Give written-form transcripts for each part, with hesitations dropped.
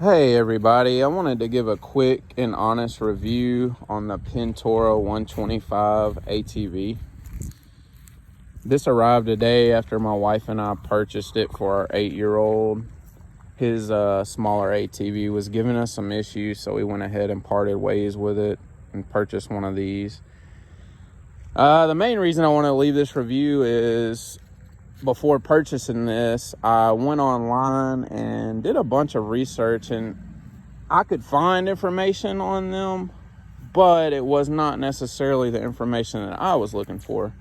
Hey everybody, I wanted to give a quick and honest review on the Pentora 125 ATV. This arrived today after my wife and I purchased it for our 8-year-old. His smaller ATV was giving us some issues, so we went ahead and parted ways with it and purchased one of these. The main reason I want to leave this review is before purchasing this, I went online and did a bunch of research, and I could find information on them, but it was not necessarily the information that I was looking for.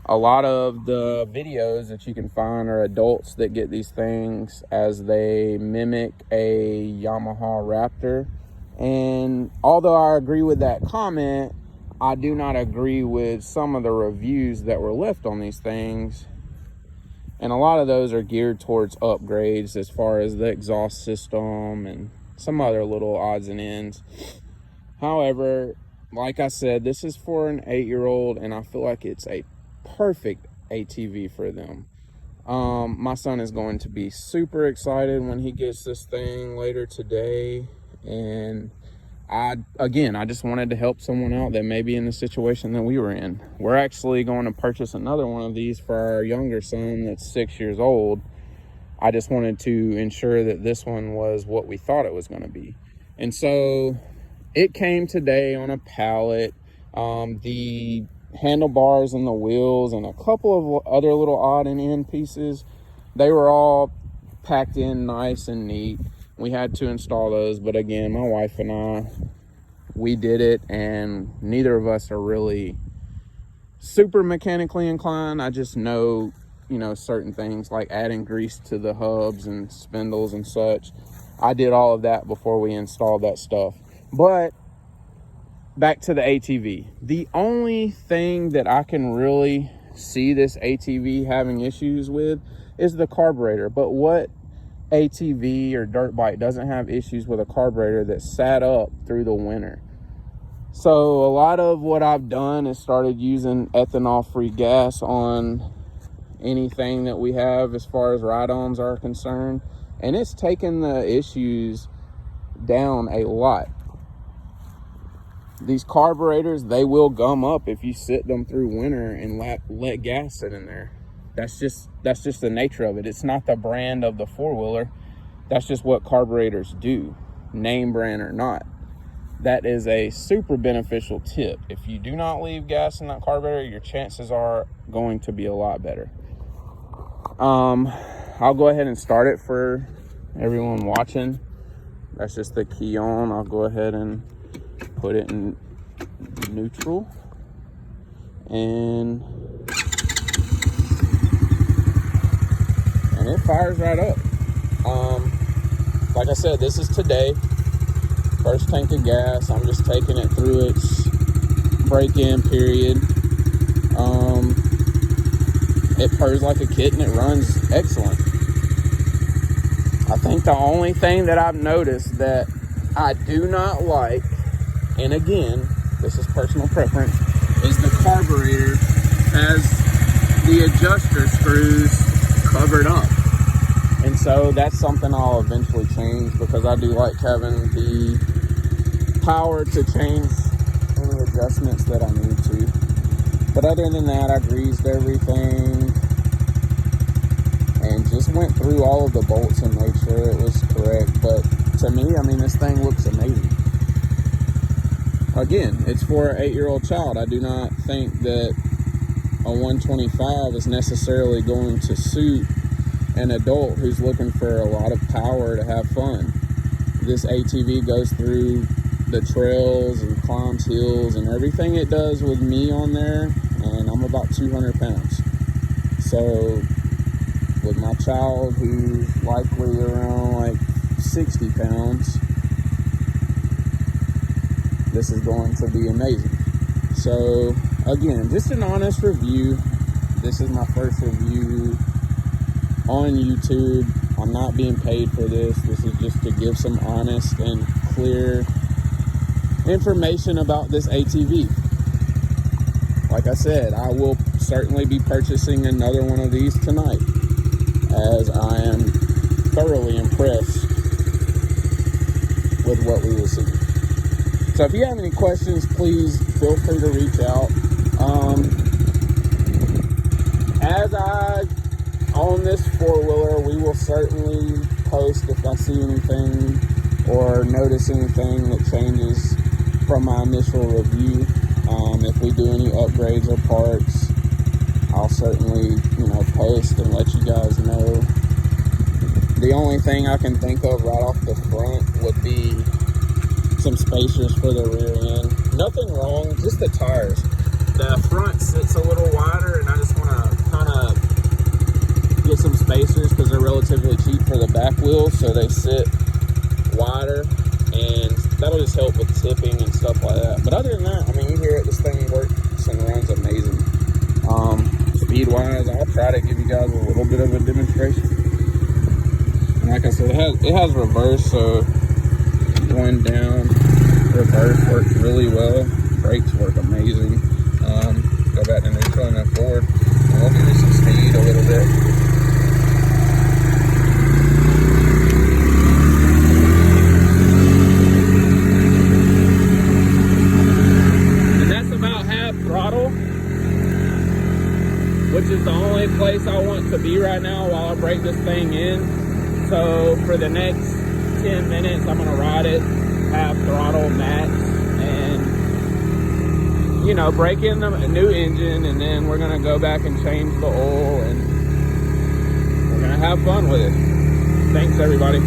A lot of the videos that you can find are adults that get these things as they mimic a Yamaha Raptor. And although I agree with that comment, I do not agree with some of the reviews that were left on these things. And a lot of those are geared towards upgrades as far as the exhaust system and some other little odds and ends. However, like I said, this is for an 8-year-old, and I feel like it's a perfect ATV for them. My son is going to be super excited when he gets this thing later today, and I just wanted to help someone out that may be in the situation that we were in. We're actually going to purchase another one of these for our younger son that's 6 years old. I just wanted to ensure that this one was what we thought it was going to be. And so it came today on a pallet. The handlebars and the wheels and a couple of other little odd and end pieces, they were all packed in nice and neat. We had to install those, but again, my wife and I, we did it, and neither of us are really super mechanically inclined. I just know, certain things like adding grease to the hubs and spindles and such. I did all of that before we installed that stuff. But back to the ATV. The only thing that I can really see this ATV having issues with is the carburetor. But what ATV or dirt bike doesn't have issues with a carburetor that sat up through the winter? So a lot of what I've done is started using ethanol-free gas on anything that we have as far as ride-ons are concerned, and it's taken the issues down a lot. These carburetors, they will gum up if you sit them through winter and let gas sit in there. That's just the nature of it. It's not the brand of the four-wheeler. That's just what carburetors do, name brand or not. That is a super beneficial tip. If you do not leave gas in that carburetor, your chances are going to be a lot better. I'll go ahead and start it for everyone watching. That's just the key on. I'll go ahead and put it in neutral, and it fires right up. Like I said, this is today. First tank of gas. I'm just taking it through its break-in period. It purrs like a kitten. It runs excellent. I think the only thing that I've noticed that I do not like, and again, this is personal preference, is the carburetor has the adjuster screws covered up. And so that's something I'll eventually change, because I do like having the power to change any adjustments that I need to. But other than that, I greased everything and just went through all of the bolts and made sure it was correct. But to me, this thing looks amazing. Again, it's for an 8-year-old child. I do not think that a 125 is necessarily going to suit an adult who's looking for a lot of power to have fun. This ATV goes through the trails and climbs hills and everything it does with me on there, and I'm about 200 pounds. So with my child who's likely around like 60 pounds, this is going to be amazing. So again, just an honest review. This is my first review on YouTube. I'm not being paid for this. This is just to give some honest and clear information about this ATV. Like I said, I will certainly be purchasing another one of these tonight, as I am thoroughly impressed with what we will see. So if you have any questions, please feel free to reach out. As I own this four-wheeler, we will certainly post if I see anything or notice anything that changes from my initial review. If we do any upgrades or parts, I'll certainly, post and let you guys know. The only thing I can think of right off the front would be some spacers for the rear end. Nothing wrong, just the tires. The front sits a little wider, and I just want to kind of get some spacers because they're relatively cheap for the back wheels, so they sit wider, and that'll just help with tipping and stuff like that. But other than that, I mean, you hear it, this thing works and runs amazing. Speed wise, I'll try to give you guys a little bit of a demonstration. And like I said, it has reverse, so going down, reverse works really well. Brakes work amazing. Go back to neutral and then forward, and we'll give you some speed a little bit. Throttle, which is the only place I want to be right now while I break this thing in. So for the next 10 minutes, I'm gonna ride it half throttle max and break in a new engine, and then we're gonna go back and change the oil, and we're gonna have fun with it. Thanks everybody.